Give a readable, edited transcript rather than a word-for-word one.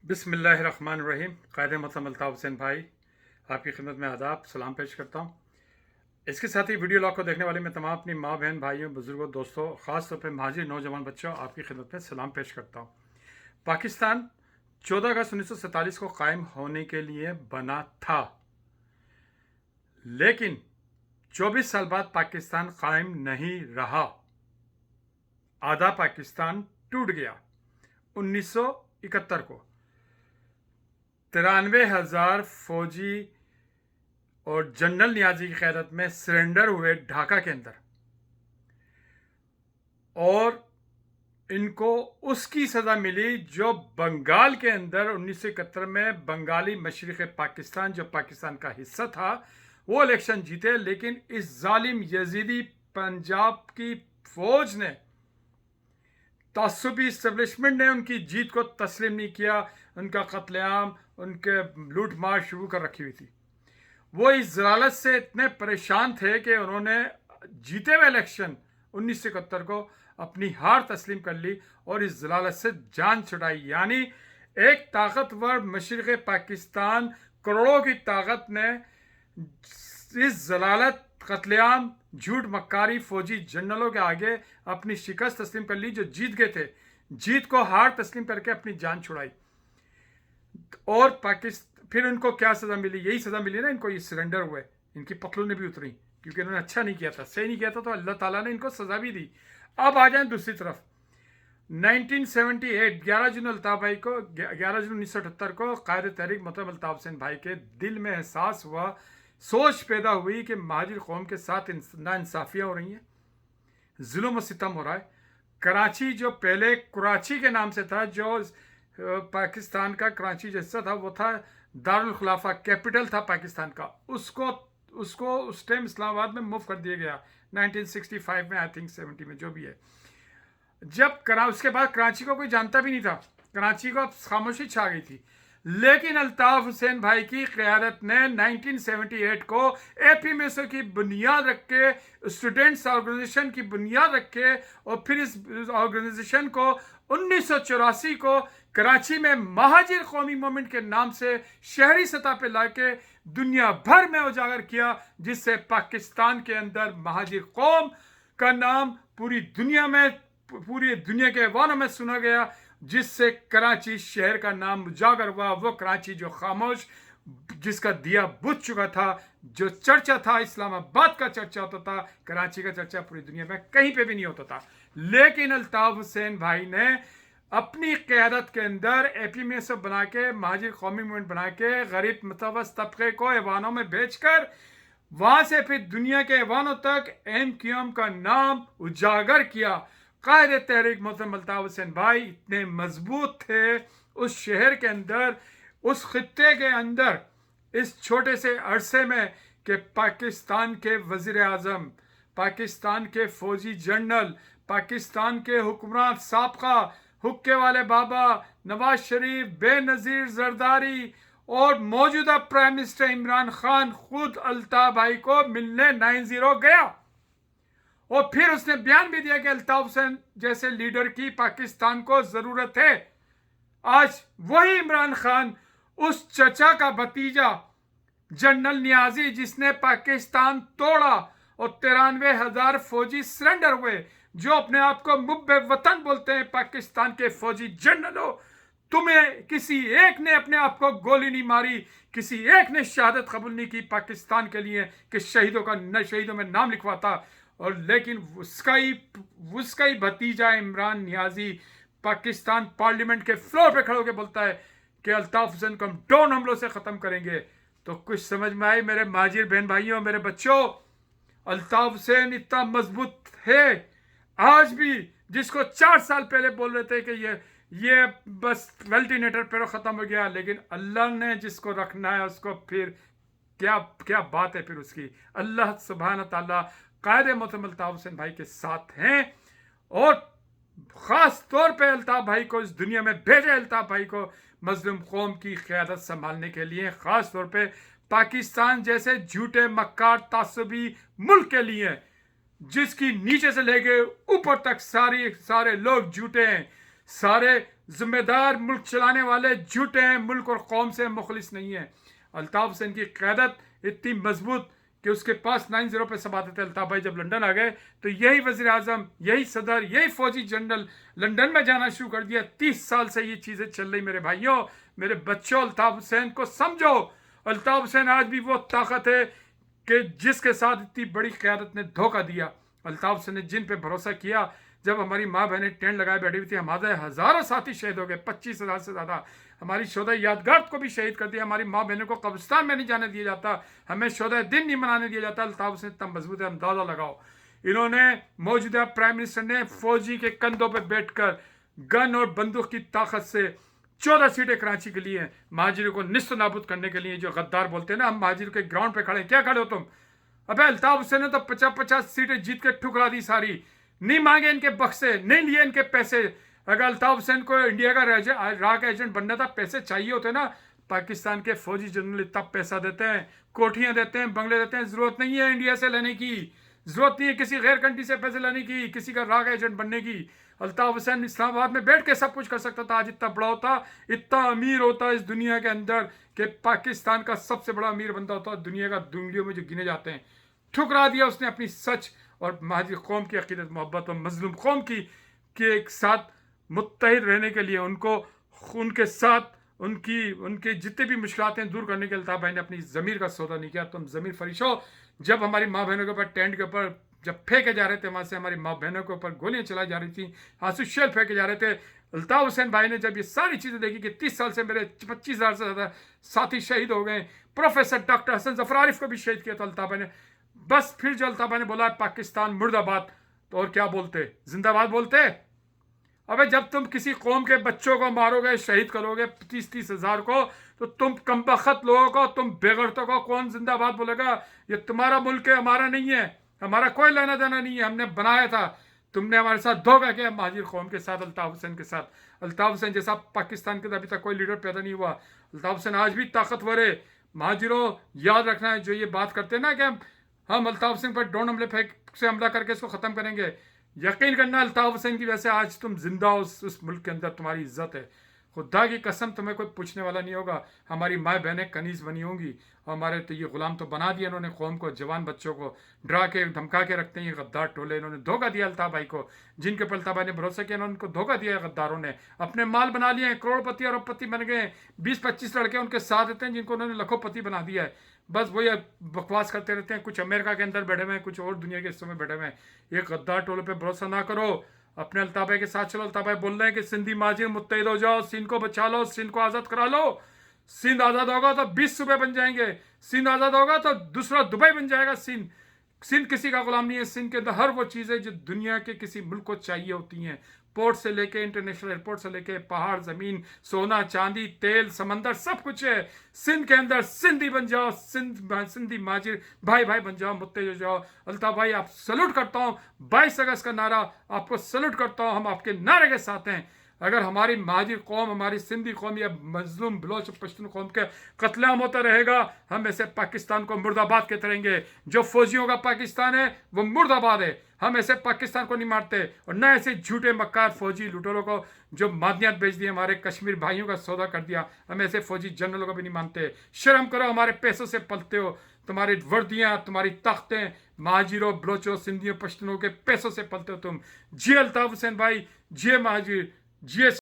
बिस्मिल्लाहिर्रहमानिर्रहीम। क़ायदे मतलब अल्ताफ़ हुसैन भाई आपकी खिदमत में आदाब सलाम पेश करता हूँ। इसके साथ ही वीडियो लॉग को देखने वाले मैं तमाम अपनी माँ बहन भाइयों बुजुर्गों दोस्तों ख़ास तौर पर महाजिर नौजवान बच्चों आपकी खिदमत में सलाम पेश करता हूँ। पाकिस्तान 14 अगस्त 1947 को कायम होने के लिए बना था, लेकिन 24 साल बाद पाकिस्तान कायम नहीं रहा। आधा पाकिस्तान टूट गया। 1971 को 93,000 फौजी और जनरल नियाजी की क़यादत में सरेंडर हुए ढाका के अंदर, और इनको उसकी सज़ा मिली जो बंगाल के अंदर 1971 में बंगाली मशरिक़ पाकिस्तान जो पाकिस्तान का हिस्सा था वो इलेक्शन जीते, लेकिन इस जालिम यजीदी पंजाब की फौज ने, तासुबी इस्टेब्लिशमेंट ने उनकी जीत को तस्लीम नहीं किया। उनका कत्लेआम, उनके लूट मार शुरू कर रखी हुई थी। वो इस जलालत से इतने परेशान थे कि उन्होंने जीते हुए इलेक्शन 1971 को अपनी हार तस्लीम कर ली और इस जलालत से जान छुड़ाई। यानी एक ताकतवर मशरिक़ पाकिस्तान करोड़ों की ताकत ने इस जलालत, कत्लेआम, झूठ मक्कारी फौजी जनरलों के आगे अपनी शिकस्त तस्लीम कर ली जो जीत गए थे। जीत को हार तस्लीम करके अपनी जान छुड़ाई। और पाकिस्तान फिर उनको क्या सज़ा मिली? यही सज़ा मिली ना इनको, ये सरेंडर हुए, इनकी पतलून भी उतरी क्योंकि इन्होंने अच्छा नहीं किया था, सही नहीं किया था, तो अल्लाह ताला ने इनको सज़ा भी दी। अब आ जाएं दूसरी तरफ। 1978 11 जून अल्ताफ़ भाई को 11 जून 1978 को कायदे तहरीक मतलब अल्ताफ़ हुसैन भाई के दिल में एहसास हुआ, सोच पैदा हुई कि महाजिर कौम के साथ नाइंसाफ़ियाँ हो रही हैं, जुल्म व सितम हो रहा है। कराची जो पहले कराची के नाम से था, जो पाकिस्तान का कराची जो हिस्सा था वो था दारुल खुलाफा, कैपिटल था पाकिस्तान का, उसको उस टाइम इस्लामाबाद में मूव कर दिया गया 1965 में, आई थिंक 70 में, जो भी है। जब उसके बाद कराची को कोई जानता भी नहीं था, कराची को अब खामोशी छा गई थी। लेकिन अल्ताफ़ हुसैन भाई की क़यादत ने 1978 को एपीएमएसओ की बुनियाद रख के, स्टूडेंट्स ऑर्गेनाइजेशन की बुनियाद रख के, और फिर इस ऑर्गेनाइजेशन को 1984 को कराची में महाजिर कौमी मूवमेंट के नाम से शहरी सतह पर लाके दुनिया भर में उजागर किया, जिससे पाकिस्तान के अंदर महाजिर कौम का नाम पूरी दुनिया के अवानों में सुना गया, जिससे कराची शहर का नाम उजागर हुआ। वो कराची जो खामोश, जिसका दिया बुझ चुका था, जो चर्चा था इस्लामाबाद का चर्चा होता था, कराची का चर्चा पूरी दुनिया में कहीं पे भी नहीं होता था। लेकिन अल्ताफ़ हुसैन भाई ने अपनी क़यादत के अंदर एपीएमएसओ बना के, महाजिर कौमी मूवमेंट बना के, गरीब मुतवस्सित तबके को ऐवानों में बेचकर वहां से फिर दुनिया के ऐवानों तक एमक्यूएम का नाम उजागर किया। कायदे तहरीक मोहतरम अल्ताफ़ हुसैन भाई इतने मजबूत थे उस शहर के अंदर, उस खित्ते के अंदर, इस छोटे से अरसे में, कि पाकिस्तान के वज़ीर आज़म, पाकिस्तान के फौजी जनरल, पाकिस्तान के हुक्मरान साबका, हुक्के वाले बाबा नवाज शरीफ, बेनज़ीर जरदारी और मौजूदा प्राइम मिनिस्टर इमरान खान खुद अल्ताफ़ भाई को मिलने 90 गया। और फिर उसने बयान भी दिया कि अल्ताफ़ हुसैन जैसे लीडर की पाकिस्तान को जरूरत है। आज वही इमरान खान, उस चचा का भतीजा जनरल नियाजी जिसने पाकिस्तान तोड़ा और 93,000 फौजी सरेंडर हुए, जो अपने आप को मुब्बे वतन बोलते हैं, पाकिस्तान के फौजी जनरलों, तुम्हें किसी एक ने अपने आप को गोली नहीं मारी, किसी एक ने शहादत कबूल नहीं की पाकिस्तान के लिए कि शहीदों में नाम लिखवाता। और लेकिन उसका ही भतीजा इमरान नियाजी पाकिस्तान पार्लियामेंट के फ्लोर पे खड़े होकर बोलता है कि अल्ताफ़ हुसैन को हम ड्रोन हमलों से ख़त्म करेंगे। तो कुछ समझ में आए मेरे महाजिर बहन भाइयों, मेरे बच्चों? अल्ताफ़ हुसैन इतना मजबूत है आज भी, जिसको 4 साल पहले बोल रहे थे कि ये बस अल्टरनेटर पे ख़त्म हो गया, लेकिन अल्लाह ने जिसको रखना है उसको फिर क्या बात है फिर उसकी। अल्लाह सुब्हान तआला कायदे मोहतरम अल्ताफ़ हुसैन भाई के साथ हैं, और ख़ास तौर पे अल्ताफ़ भाई को इस दुनिया में भेजे, अल्ताफ़ भाई को मज़लूम कौम की क़यादत संभालने के लिए, ख़ास तौर पे पाकिस्तान जैसे झूठे मक्कार तासुबी मुल्क के लिए, जिसकी नीचे से लेके ऊपर तक सारे लोग झूठे हैं, सारे जिम्मेदार मुल्क चलाने वाले झूठे हैं, मुल्क और कौम से मुखलिस नहीं है। अल्ताफ हुसैन की क़यादत इतनी मजबूत कि उसके पास 9-0 पे सबाते थे। अल्ताफ भाई जब लंदन आ गए तो यही वज़ीर आज़म, यही सदर, यही फौजी जनरल लंदन में जाना शुरू कर दिया। 30 साल से ये चीज़ें चल रही। मेरे भाइयों, मेरे बच्चों, अल्ताफ हुसैन को समझो। अल्ताफ हुसैन आज भी वो ताकत है कि जिसके साथ इतनी बड़ी क़यादत ने धोखा दिया। अल्ताफ हुसैन ने जिन पे भरोसा किया, जब हमारी माँ बहनें टेंट लगाए बैठी हुई थी, हमारे हज़ारों साथी शहीद हो गए, 25,000 से ज़्यादा। हमारी शोधा यादगार को भी शहीद कर दिया। हमारी माँ बहनों को कब्रिस्तान में नहीं जाने दिया जाता, हमें शोधा दिन नहीं मनाने दिया जाता। अल्ताफ हुसैन इतना मजबूत है, अंदाजा लगाओ। इन्होंने, मौजूदा प्राइम मिनिस्टर ने फौजी के कंधों पर बैठकर गन और बंदूक की ताकत से 14 सीटें कराची के लिए, महाजिरों को निस्त नाबूद करने के लिए। जो गद्दार बोलते हैं ना, हम महाजिरों के ग्राउंड पे खड़े हैं, क्या खड़े हो तुम? अबे अल्ताफ हुसैन ने तो 50-50 सीटें जीत के ठुकरा दी सारी। नहीं मांगे इनके बक्से, नहीं लिए इनके पैसे। अगर अल्ताफ हुसैन को इंडिया का राह का एजेंट बनना था, पैसे चाहिए होते ना। पाकिस्तान के फौजी जनरल इतना पैसा देते हैं, कोठियां देते हैं, बंगले देते हैं, जरूरत नहीं है इंडिया से लेने की, जरूरत नहीं है किसी गैर कंट्री से पैसे लेने की, किसी का राह का एजेंट बनने की। अल्ताफ हुसैन इस्लामाबाद में बैठ के सब कुछ कर सकता था। आज इतना बड़ा होता, इतना अमीर होता इस दुनिया के अंदर कि पाकिस्तान का सबसे बड़ा अमीर बंदा होता, दुनिया का उंगलियों में जो गिने जाते हैं। ठुकरा दिया उसने अपनी सच और महाजिर कौम की अकीदत, मोहब्बत और मजलूम कौम की के एक साथ मुत्तहिद रहने के लिए। उनको, उनके साथ उनके जितने भी मुश्किलात हैं दूर करने के लिए अल्ताफ भाई ने अपनी ज़मीर का सौदा नहीं किया। तुम ज़मीर फरिश हो। जब हमारी माँ बहनों के ऊपर, टेंट के ऊपर जब फेंके जा रहे थे, वहाँ से हमारी माँ बहनों के ऊपर गोलियाँ चलाई जा रही थी, आंसू शेल फेंके जा रहे थे, अल्ताफ हुसैन भाई ने जब ये सारी चीज़ें देखी कि 30 साल से मेरे 25,000 से ज़्यादा साथी शहीद हो गए, प्रोफेसर डॉक्टर हसन जफर आरिफ को भी शहीद किया, तो अल्ताफ भाई ने बस फिर जो अल्ताफ भाई ने बोला पाकिस्तान मुर्दाबाद, तो और क्या बोलते? जिंदाबाद बोलते। अबे जब तुम किसी कौम के बच्चों को मारोगे, शहीद करोगे 30-30 हज़ार को, तो तुम कमबख्त लोगों को, तुम बेगरतों को कौन जिंदाबाद बोलेगा? ये तुम्हारा मुल्क है, हमारा नहीं है, हमारा कोई लेना देना नहीं है, हमने बनाया था। तुमने हमारे साथ धोखा किया, महाजिर कौम के साथ, अल्ताफ हुसैन के साथ। अल्ताफ हुसैन जैसा पाकिस्तान के अभी तक कोई लीडर पैदा नहीं हुआ। अल्ताफ हुसैन आज भी ताकतवर है। महाजिरों, याद रखना है, जो ये बात करते हैं ना कि हम अल्ताफ हुसैन पर ड्रोन हमले फेंक से हमला करके इसको ख़त्म करेंगे, यकीन करना अल्ताफ हुसैन की वजह से आज तुम जिंदा हो, उस मुल्क के अंदर तुम्हारी इज्जत है। खुदा की कसम, तुम्हें कोई पूछने वाला नहीं होगा। हमारी माँ बहनें कनीज बनी होंगी, हमारे तो ये गुलाम तो बना दिया इन्होंने कौम को। जवान बच्चों को डरा के धमका के रखते हैं ये गद्दार टोले। इन्होंने धोखा दिया अल्ताफ भाई को, जिनके पर अल्ताफ भाई ने भरोसा किया, इन्होंने उनको धोखा दिया गद्दारों ने। अपने माल बना लिए हैं, करोड़पति अरबपति बन गए। 20-25 लड़के उनके साथ देते हैं जिनको उन्होंने लखोपति बना दिया है। बस वही बकवास करते रहते हैं, कुछ अमेरिका के अंदर बैठे हुए हैं, कुछ और दुनिया के हिस्सों में बैठे हुए हैं। ये गद्दार टोले पे भरोसा ना करो, अपने अल्ताफ भाई के साथ चलो। अल्ताफ भाई बोल रहे हैं कि सिंधी महाजिर मुत्तहिद हो जाओ, सिंध को बचा लो, सिंध को आज़ाद करा लो। सिंध आज़ाद होगा तो 20 सूबे बन जाएंगे, सिंध आज़ाद होगा तो दूसरा दुबई बन जाएगा। सिंध किसी का गुलाम नहीं है। सिंध के अंदर हर वो चीज़ें जो दुनिया के किसी मुल्क को चाहिए होती हैं, पोर्ट से लेके इंटरनेशनल एयरपोर्ट से लेके पहाड़, ज़मीन, सोना, चांदी, तेल, समंदर, सब कुछ है सिंध के अंदर। सिंधी बन जाओ, सिंधी महाजिर भाई भाई बन जाओ, मुत्तहिद हो जाओ। अल्ताफ भाई, आप सल्यूट करता हूँ। 22 अगस्त का नारा आपको सल्यूट करता हूँ, हम आपके नारे के साथ हैं। अगर हमारी महाजिर कौम, हमारी सिंधी कौम या मजलूम बलोच पश्तून कौम के कत्लेआम होता रहेगा, हम ऐसे पाकिस्तान को मुर्दाबाद कहते रहेंगे। जो फौजियों का पाकिस्तान है वो मुर्दाबाद है। हम ऐसे पाकिस्तान को नहीं मारते, और न ऐसे झूठे मक्कार फौजी लुटेरों को जो मादनियात बेच दी, हमारे कश्मीर भाइयों का सौदा कर दिया, हम ऐसे फौजी जनरलों को भी नहीं मानते। शर्म करो, हमारे पैसों से पलते हो, तुम्हारी वर्दियाँ, तुम्हारी ताकतें महाजिरों, बलोचों, सिंधियों, पश्तूनों के पैसों से पलते हो तुम। जिये अल्ताफ हुसैन भाई, जिये महाजिर, जिये